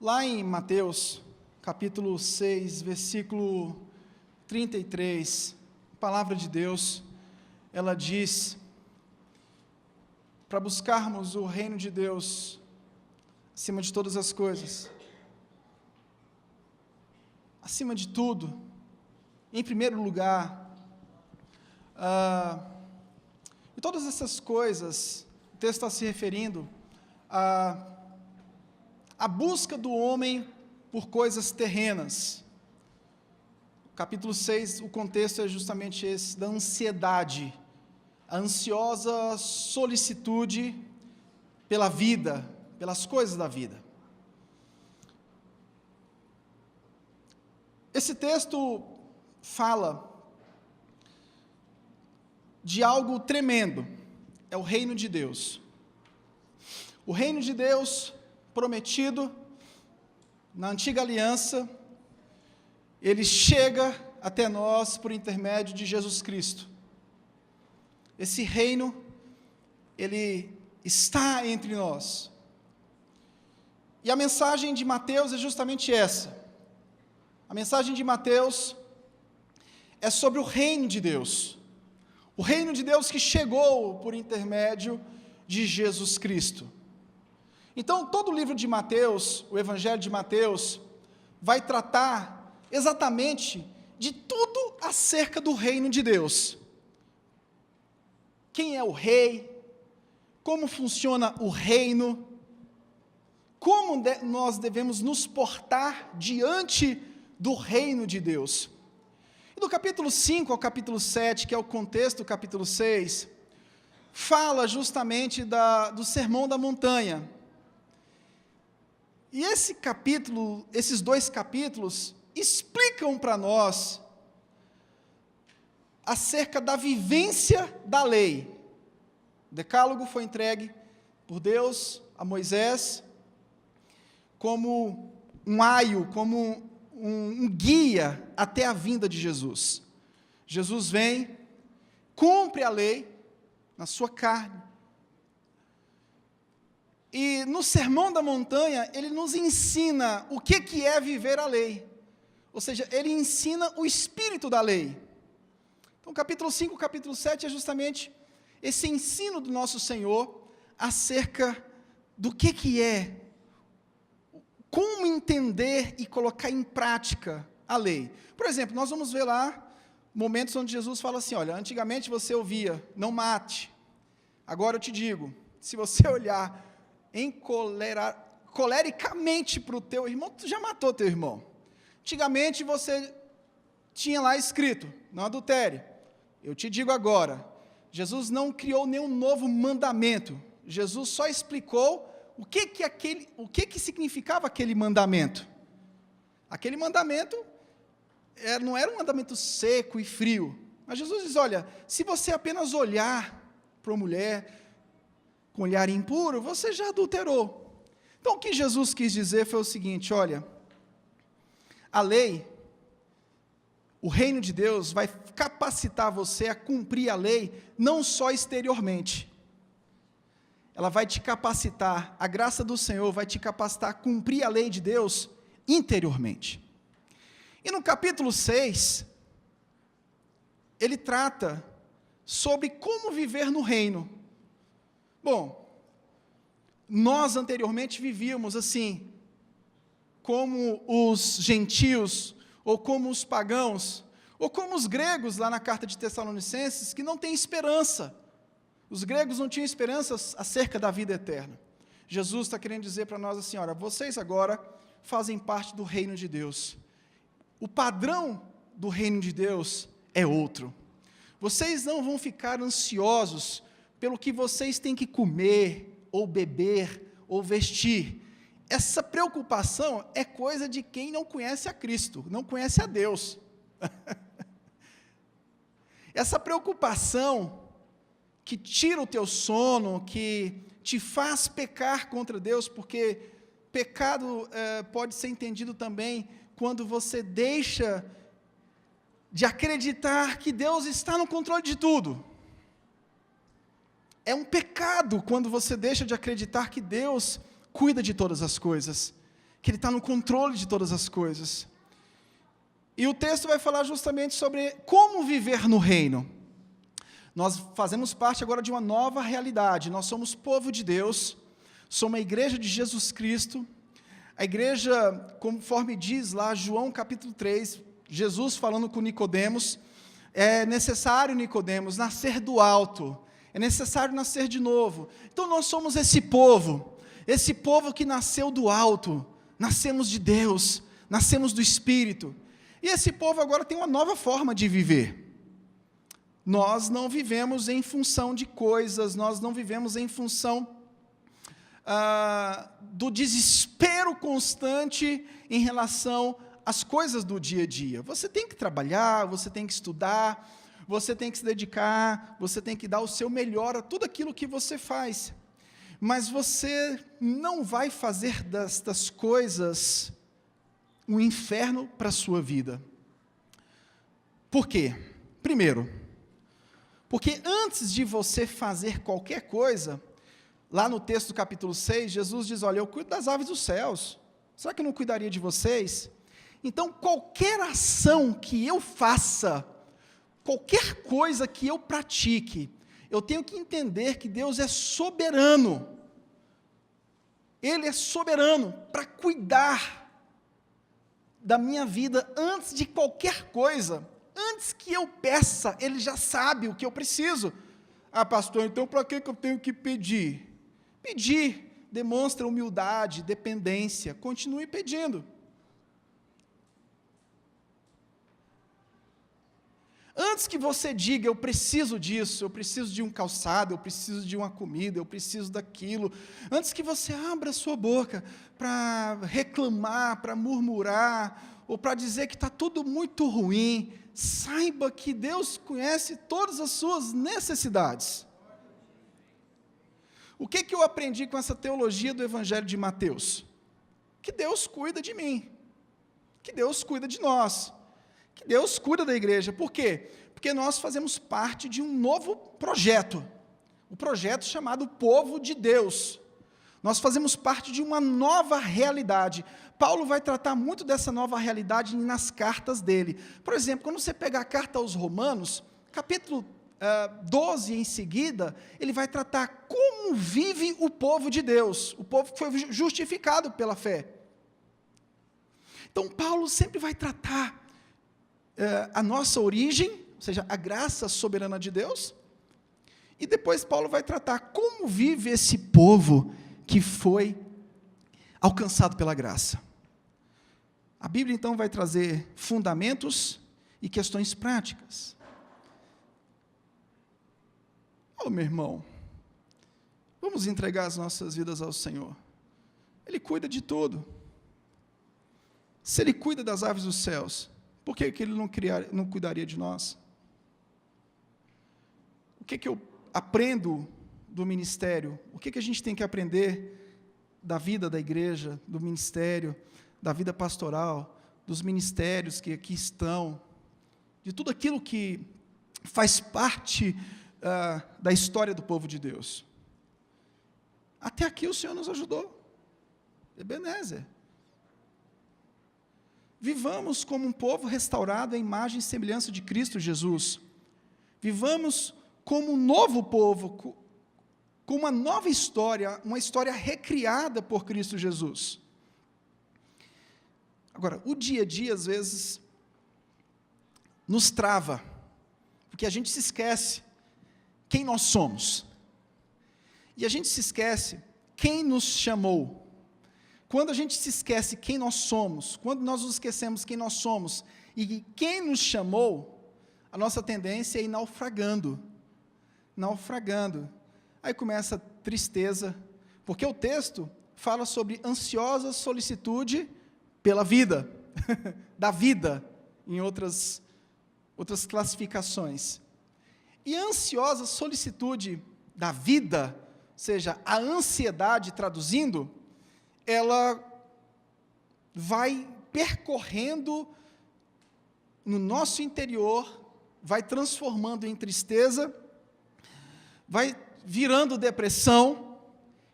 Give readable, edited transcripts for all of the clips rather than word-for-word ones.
Lá em Mateus, capítulo 6, versículo 33, a palavra de Deus, ela diz, para buscarmos o reino de Deus, acima de todas as coisas, acima de tudo, em primeiro lugar, e todas essas coisas, o texto está se referindo a busca do homem por coisas terrenas. Capítulo 6, o contexto é justamente esse, da ansiedade, a ansiosa solicitude pela vida, pelas coisas da vida. Esse texto fala de algo tremendo, é o reino de Deus. O reino de Deus prometido na antiga aliança, ele chega até nós por intermédio de Jesus Cristo. Esse reino, ele está entre nós. E a mensagem de Mateus é justamente essa. A mensagem de Mateus é sobre o reino de Deus. O reino de Deus que chegou por intermédio de Jesus Cristo. Então, todo o livro de Mateus, o Evangelho de Mateus, vai tratar exatamente de tudo acerca do reino de Deus. Quem é o rei? Como funciona o reino? Como nós devemos nos portar diante do reino de Deus? E do capítulo 5 ao capítulo 7, que é o contexto do capítulo 6, fala justamente do Sermão da Montanha. E esses dois capítulos explicam para nós acerca da vivência da lei. O Decálogo foi entregue por Deus a Moisés como um aio, como um guia até a vinda de Jesus. Jesus vem, cumpre a lei na sua carne. E no Sermão da Montanha, ele nos ensina o que é viver a lei. Ou seja, ele ensina o espírito da lei. Então, capítulo 5, capítulo 7 é justamente esse ensino do nosso Senhor acerca do que é, como entender e colocar em prática a lei. Por exemplo, nós vamos ver lá momentos onde Jesus fala assim, olha, antigamente você ouvia, não mate. Agora eu te digo, se você olhar colericamente para o teu irmão, tu já matou teu irmão. Antigamente você tinha lá escrito, não adultere. Eu te digo agora, Jesus não criou nenhum novo mandamento. Jesus só explicou o que significava aquele mandamento. Aquele mandamento não era um mandamento seco e frio. Mas Jesus diz, olha, se você apenas olhar para uma mulher com olhar impuro, você já adulterou. Então, o que Jesus quis dizer foi o seguinte, olha, a lei, o reino de Deus vai capacitar você a cumprir a lei, não só exteriormente. Ela vai te capacitar, a graça do Senhor vai te capacitar a cumprir a lei de Deus interiormente. E no capítulo 6, ele trata sobre como viver no reino. Bom, nós anteriormente vivíamos assim, como os gentios, ou como os pagãos, ou como os gregos lá na carta de Tessalonicenses, que não têm esperança. Os gregos não tinham esperança acerca da vida eterna. Jesus está querendo dizer para nós assim, olha, vocês agora fazem parte do reino de Deus. O padrão do reino de Deus é outro. Vocês não vão ficar ansiosos pelo que vocês têm que comer, ou beber, ou vestir. Essa preocupação é coisa de quem não conhece a Cristo, não conhece a Deus. Essa preocupação que tira o teu sono, que te faz pecar contra Deus, porque pecado pode ser entendido também quando você deixa de acreditar que Deus está no controle de tudo. É um pecado quando você deixa de acreditar que Deus cuida de todas as coisas, que Ele está no controle de todas as coisas. E o texto vai falar justamente sobre como viver no reino. Nós fazemos parte agora de uma nova realidade, nós somos povo de Deus, somos a igreja de Jesus Cristo. A igreja, conforme diz lá João capítulo 3, Jesus falando com Nicodemos, é necessário, Nicodemos, nascer do alto, é necessário nascer de novo. Então nós somos esse povo que nasceu do alto, nascemos de Deus, nascemos do Espírito, e esse povo agora tem uma nova forma de viver. Nós não vivemos em função de coisas, nós não vivemos em função do desespero constante em relação às coisas do dia a dia. Você tem que trabalhar, você tem que estudar, você tem que se dedicar, você tem que dar o seu melhor a tudo aquilo que você faz. Mas você não vai fazer destas coisas um inferno para a sua vida. Por quê? Primeiro, porque antes de você fazer qualquer coisa, lá no texto do capítulo 6, Jesus diz, olha, eu cuido das aves dos céus, será que eu não cuidaria de vocês? Então, qualquer ação que eu faça, qualquer coisa que eu pratique, eu tenho que entender que Deus é soberano. Ele é soberano para cuidar da minha vida antes de qualquer coisa. Antes que eu peça, Ele já sabe o que eu preciso. Ah, pastor, então para que eu tenho que pedir? Pedir demonstra humildade, dependência. Continue pedindo. Antes que você diga, eu preciso disso, eu preciso de um calçado, eu preciso de uma comida, eu preciso daquilo, antes que você abra a sua boca para reclamar, para murmurar, ou para dizer que está tudo muito ruim, saiba que Deus conhece todas as suas necessidades. O que eu aprendi com essa teologia do Evangelho de Mateus? Que Deus cuida de mim, que Deus cuida de nós, que Deus cuida da igreja. Por quê? Porque nós fazemos parte de um novo projeto, um projeto chamado Povo de Deus. Nós fazemos parte de uma nova realidade. Paulo vai tratar muito dessa nova realidade nas cartas dele. Por exemplo, quando você pega a carta aos Romanos, capítulo 12 em seguida, ele vai tratar como vive o povo de Deus, o povo que foi justificado pela fé. Então, Paulo sempre vai tratar a nossa origem, ou seja, a graça soberana de Deus, e depois Paulo vai tratar como vive esse povo que foi alcançado pela graça. A Bíblia, então, vai trazer fundamentos e questões práticas. Meu irmão, vamos entregar as nossas vidas ao Senhor. Ele cuida de tudo. Se Ele cuida das aves dos céus, por que Ele não cuidaria de nós? O que eu aprendo do ministério? O que a gente tem que aprender da vida da igreja, do ministério, da vida pastoral, dos ministérios que aqui estão, de tudo aquilo que faz parte da história do povo de Deus? Até aqui o Senhor nos ajudou. Ebenezer. Vivamos como um povo restaurado à imagem e semelhança de Cristo Jesus. Vivamos como um novo povo, com uma nova história, uma história recriada por Cristo Jesus. Agora, o dia a dia, às vezes, nos trava, porque a gente se esquece quem nós somos. E a gente se esquece quem nos chamou. Quando a gente se esquece quem nós somos, quando nós nos esquecemos quem nós somos e quem nos chamou, a nossa tendência é ir naufragando. Aí começa a tristeza, porque o texto fala sobre ansiosa solicitude pela vida, da vida, em outras classificações. E a ansiosa solicitude da vida, ou seja, a ansiedade, traduzindo, ela vai percorrendo no nosso interior, vai transformando em tristeza, vai virando depressão,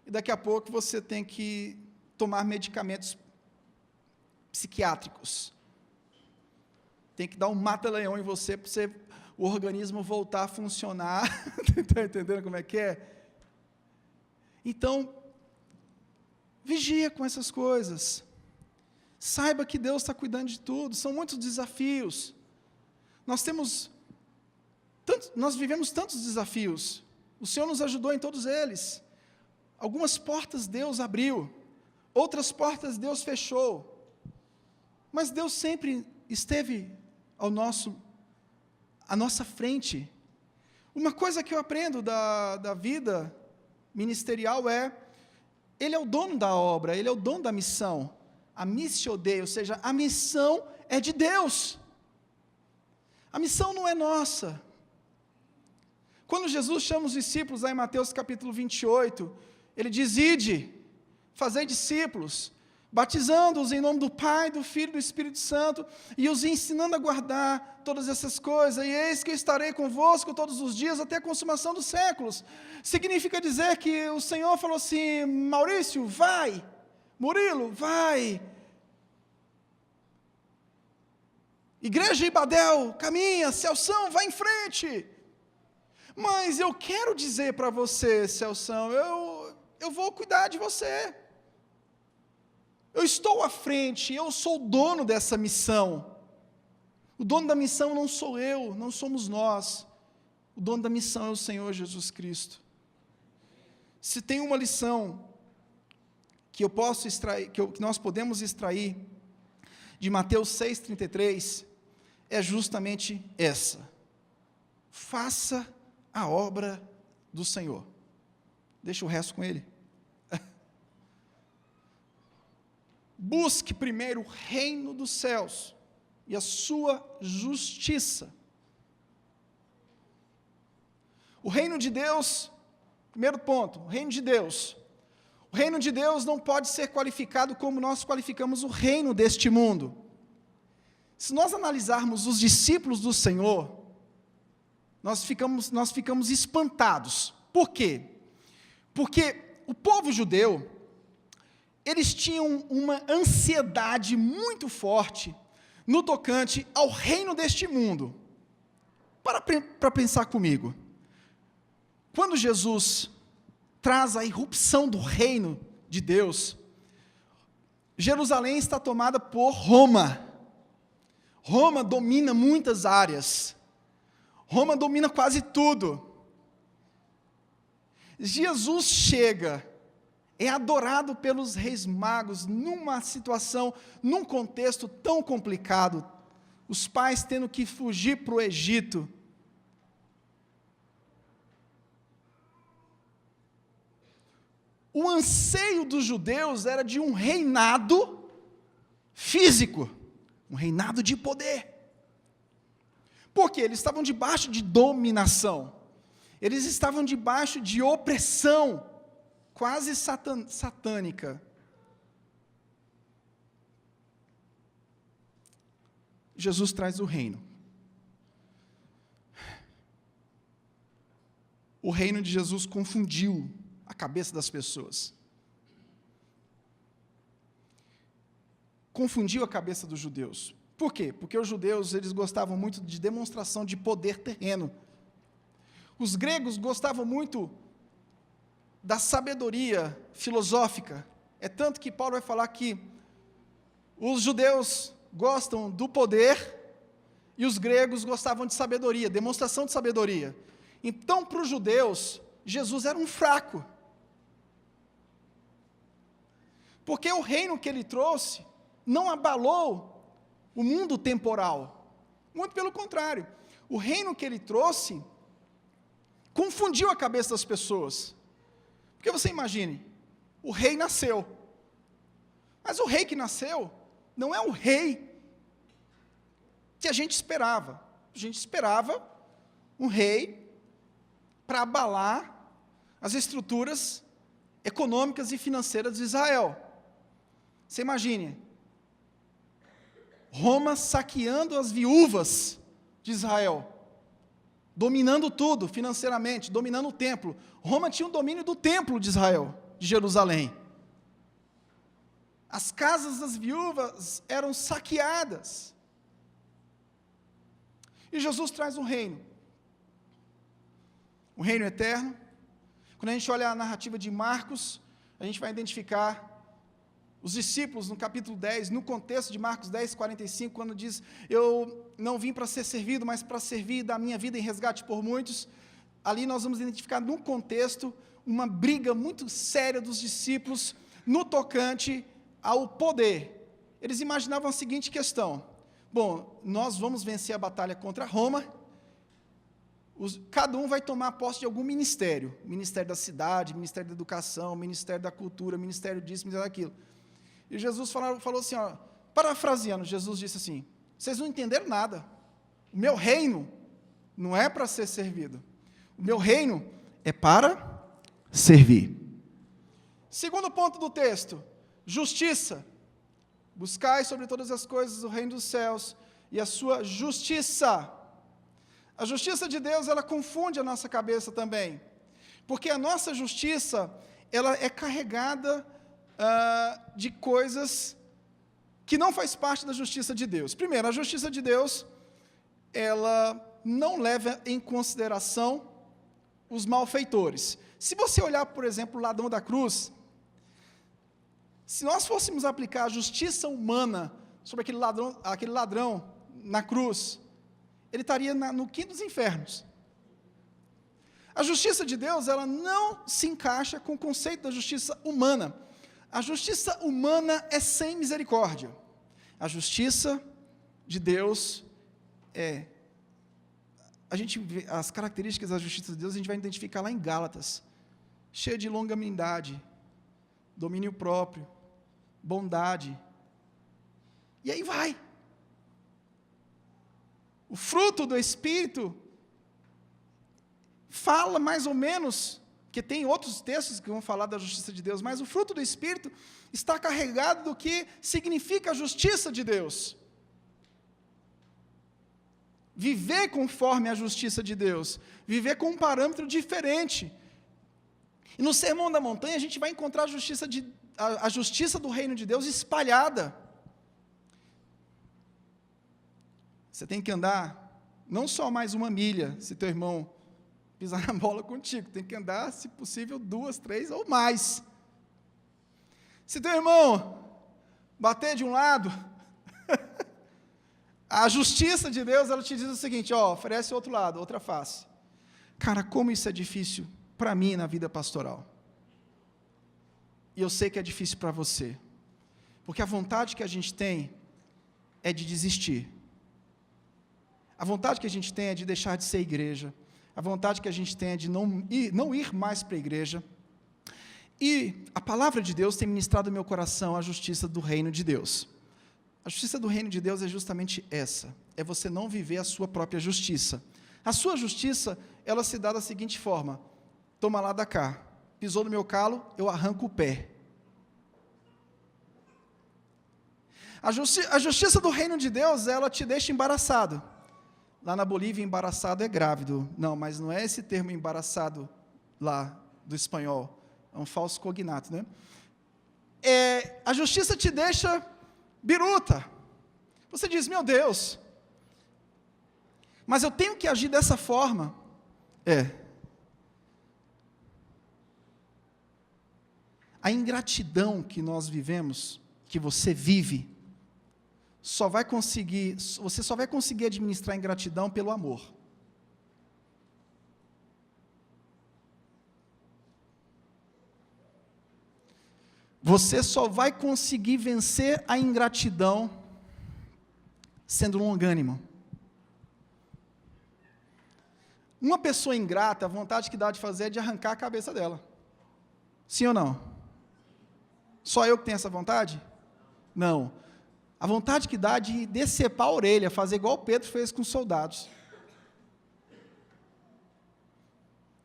e daqui a pouco você tem que tomar medicamentos psiquiátricos. Tem que dar um mata-leão em você para o organismo voltar a funcionar. Está entendendo como é que é? Então, vigia com essas coisas. Saiba que Deus está cuidando de tudo. São muitos desafios. Nós vivemos tantos desafios. O Senhor nos ajudou em todos eles. Algumas portas Deus abriu, outras portas Deus fechou. Mas Deus sempre esteve à nossa frente. Uma coisa que eu aprendo da vida ministerial Ele é o dono da obra, Ele é o dono da missão. A missio Dei, ou seja, a missão é de Deus. A missão não é nossa. Quando Jesus chama os discípulos, lá em Mateus capítulo 28, Ele diz: ide, fazei discípulos, batizando-os em nome do Pai, do Filho e do Espírito Santo, e os ensinando a guardar todas essas coisas, e eis que eu estarei convosco todos os dias, até a consumação dos séculos. Significa dizer que o Senhor falou assim: Maurício, vai, Murilo, vai, Igreja Ibadel, caminha, Celção, vai em frente. Mas eu quero dizer para você, Celção, eu vou cuidar de você. Eu estou à frente, eu sou o dono dessa missão. O dono da missão não sou eu, não somos nós. O dono da missão é o Senhor Jesus Cristo. Se tem uma lição que eu posso extrair, que nós podemos extrair de Mateus 6,33, é justamente essa: faça a obra do Senhor. Deixa o resto com Ele. Busque primeiro o reino dos céus e a sua justiça. O reino de Deus, primeiro ponto, o reino de Deus. O reino de Deus não pode ser qualificado como nós qualificamos o reino deste mundo. Se nós analisarmos os discípulos do Senhor, nós ficamos espantados. Por quê? Porque o povo judeu, eles tinham uma ansiedade muito forte no tocante ao reino deste mundo. Para pensar comigo. Quando Jesus traz a irrupção do reino de Deus, Jerusalém está tomada por Roma. Roma domina muitas áreas. Roma domina quase tudo. Jesus chega, é adorado pelos reis magos, numa situação, num contexto tão complicado, os pais tendo que fugir para o Egito. O anseio dos judeus era de um reinado físico, um reinado de poder. Porque eles estavam debaixo de dominação, eles estavam debaixo de opressão, quase satânica. Jesus traz o reino. O reino de Jesus confundiu a cabeça das pessoas. Confundiu a cabeça dos judeus. Por quê? Porque os judeus, eles gostavam muito de demonstração de poder terreno. Os gregos gostavam muito da sabedoria filosófica. É tanto que Paulo vai falar que os judeus gostam do poder e os gregos gostavam de sabedoria, demonstração de sabedoria. Então, para os judeus, Jesus era um fraco. Porque o reino que ele trouxe não abalou o mundo temporal. Muito pelo contrário. O reino que ele trouxe confundiu a cabeça das pessoas. Porque você imagine, o rei nasceu. Mas o rei que nasceu não é o rei que a gente esperava. A gente esperava um rei para abalar as estruturas econômicas e financeiras de Israel. Você imagine, Roma saqueando as viúvas de Israel, dominando tudo financeiramente, dominando o templo. Roma tinha o domínio do templo de Israel, de Jerusalém. As casas das viúvas eram saqueadas. E Jesus traz um reino eterno. Quando a gente olha a narrativa de Marcos, a gente vai identificar os discípulos no capítulo 10, no contexto de Marcos 10, 45, quando diz, eu não vim para ser servido, mas para servir da minha vida em resgate por muitos. Ali nós vamos identificar no contexto uma briga muito séria dos discípulos no tocante ao poder. Eles imaginavam a seguinte questão: bom, nós vamos vencer a batalha contra Roma, cada um vai tomar posse de algum ministério, ministério da cidade, ministério da educação, ministério da cultura, ministério disso, ministério daquilo. E Jesus falou assim, ó, parafraseando, Jesus disse assim, vocês não entenderam nada, o meu reino não é para ser servido, o meu reino é para servir. Segundo ponto do texto, justiça. Buscai sobre todas as coisas o reino dos céus e a sua justiça. A justiça de Deus, ela confunde a nossa cabeça também, porque a nossa justiça, ela é carregada de coisas que não faz parte da justiça de Deus. Primeiro, a justiça de Deus, ela não leva em consideração os malfeitores. Se você olhar, por exemplo, o ladrão da cruz, se nós fôssemos aplicar a justiça humana sobre aquele ladrão na cruz, ele estaria no quinto dos infernos. A justiça de Deus, ela não se encaixa com o conceito da justiça humana. A justiça humana é sem misericórdia. A justiça de Deus as características da justiça de Deus a gente vai identificar lá em Gálatas, cheia de longanimidade, domínio próprio, bondade, e aí vai. O fruto do Espírito fala mais ou menos, que tem outros textos que vão falar da justiça de Deus, mas o fruto do Espírito está carregado do que significa a justiça de Deus. Viver conforme a justiça de Deus, viver com um parâmetro diferente. E no Sermão da Montanha a gente vai encontrar a justiça do reino de Deus espalhada. Você tem que andar não só mais uma milha, se teu irmão pisar na bola contigo, tem que andar, se possível, 2, 3 ou mais. Se teu irmão bater de um lado, a justiça de Deus, ela te diz o seguinte, ó, oferece o outro lado, outra face. Cara, como isso é difícil para mim na vida pastoral. E eu sei que é difícil para você, porque a vontade que a gente tem é de desistir. A vontade que a gente tem é de deixar de ser igreja. A vontade que a gente tem é de não ir mais para a igreja. E a palavra de Deus tem ministrado no meu coração a justiça do reino de Deus. A justiça do reino de Deus é justamente essa, é você não viver a sua própria justiça. A sua justiça, ela se dá da seguinte forma, toma lá da cá, pisou no meu calo, eu arranco o pé. A justiça do reino de Deus, ela te deixa embaraçado. Lá na Bolívia, embaraçado é grávido. Não, mas não é esse termo embaraçado lá do espanhol. É um falso cognato, né? A justiça te deixa biruta. Você diz, meu Deus, mas eu tenho que agir dessa forma. A ingratidão que nós vivemos, que você vive, você só vai conseguir administrar a ingratidão pelo amor. Você só vai conseguir vencer a ingratidão sendo longânimo. Uma pessoa ingrata, a vontade que dá de fazer é de arrancar a cabeça dela. Sim ou não? Só eu que tenho essa vontade? Não. A vontade que dá de decepar a orelha, fazer igual Pedro fez com os soldados.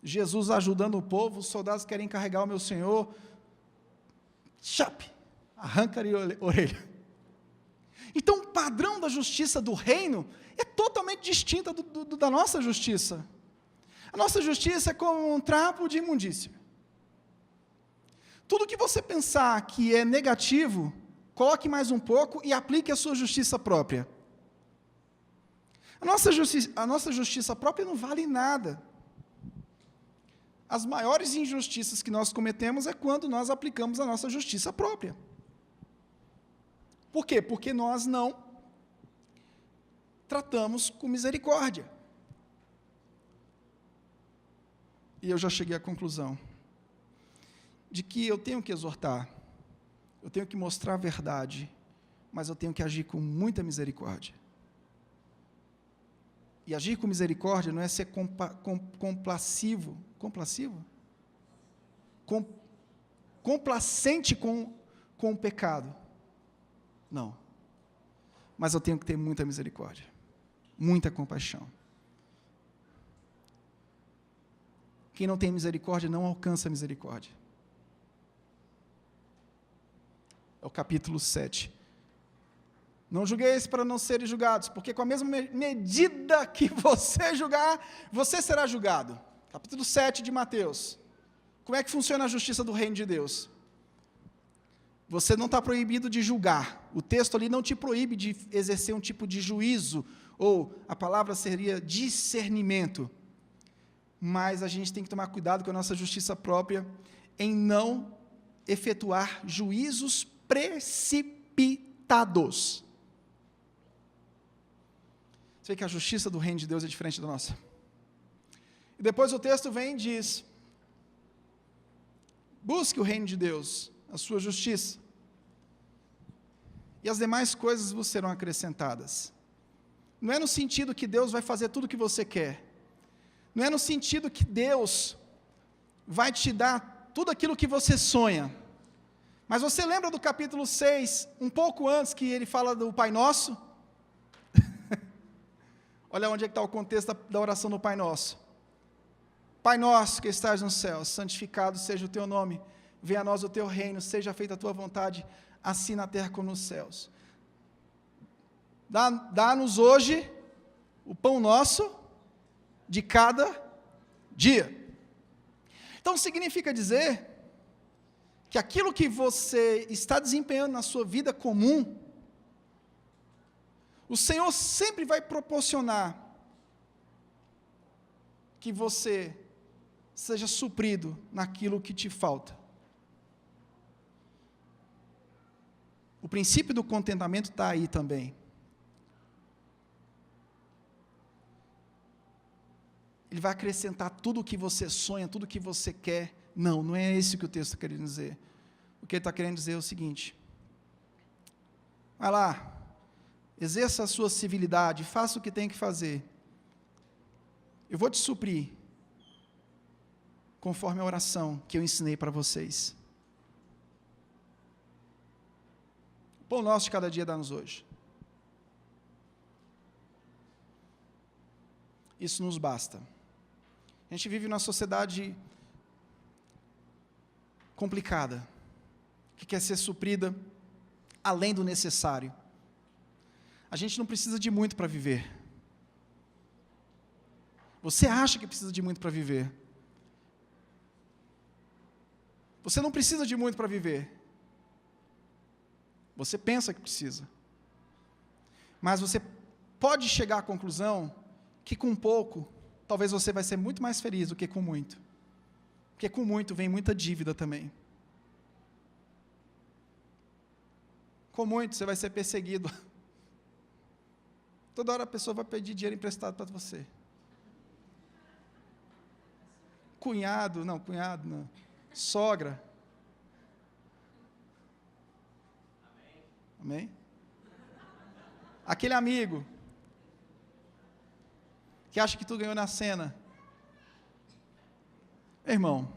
Jesus ajudando o povo, os soldados querem carregar o meu Senhor, arranca-lhe a orelha. Então, o padrão da justiça do reino é totalmente distinta da nossa justiça. A nossa justiça é como um trapo de imundícia. Tudo que você pensar que é negativo, coloque mais um pouco e aplique a sua justiça própria. A nossa justiça própria não vale nada. As maiores injustiças que nós cometemos é quando nós aplicamos a nossa justiça própria. Por quê? Porque nós não tratamos com misericórdia. E eu já cheguei à conclusão de que eu tenho que exortar, eu tenho que mostrar a verdade, mas eu tenho que agir com muita misericórdia. E agir com misericórdia não é ser complacente com o pecado. Não. Mas eu tenho que ter muita misericórdia, muita compaixão. Quem não tem misericórdia não alcança a misericórdia. É o capítulo 7. Não julgueis para não serem julgados, porque com a mesma medida que você julgar, você será julgado. Capítulo 7 de Mateus. Como é que funciona a justiça do reino de Deus? Você não está proibido de julgar. O texto ali não te proíbe de exercer um tipo de juízo, ou a palavra seria discernimento. Mas a gente tem que tomar cuidado com a nossa justiça própria em não efetuar juízos precipitados. Você vê que a justiça do reino de Deus é diferente da nossa. E depois o texto vem e diz: busque o reino de Deus, a sua justiça, e as demais coisas vos serão acrescentadas. Não é no sentido que Deus vai fazer tudo o que você quer. Não é no sentido que Deus vai te dar tudo aquilo que você sonha. Mas você lembra do capítulo 6, um pouco antes, que ele fala do Pai Nosso? Olha onde é que está o contexto da oração do Pai Nosso. Pai nosso que estás nos céus, santificado seja o teu nome, venha a nós o teu reino, seja feita a tua vontade, assim na terra como nos céus. Dá-nos hoje o pão nosso de cada dia. Então significa dizer que aquilo que você está desempenhando na sua vida comum, o Senhor sempre vai proporcionar que você seja suprido naquilo que te falta. O princípio do contentamento está aí também. Ele vai acrescentar tudo o que você sonha, tudo o que você quer. Não é esse que o texto está querendo dizer. O que ele está querendo dizer é o seguinte: vai lá, exerça a sua civilidade, faça o que tem que fazer. Eu vou te suprir, conforme a oração que eu ensinei para vocês. O pão nosso de cada dia dá-nos hoje. Isso nos basta. A gente vive numa sociedade complicada, que quer ser suprida além do necessário. A gente não precisa de muito para viver. Você acha que precisa de muito para viver. Você não precisa de muito para viver. Você pensa que precisa. Mas você pode chegar à conclusão que com pouco, talvez você vai ser muito mais feliz do que com muito. Porque com muito vem muita dívida também. Com muito você vai ser perseguido. Toda hora a pessoa vai pedir dinheiro emprestado para você. Cunhado não. Sogra. Amém? Aquele amigo que acha que tu ganhou na cena. Irmão,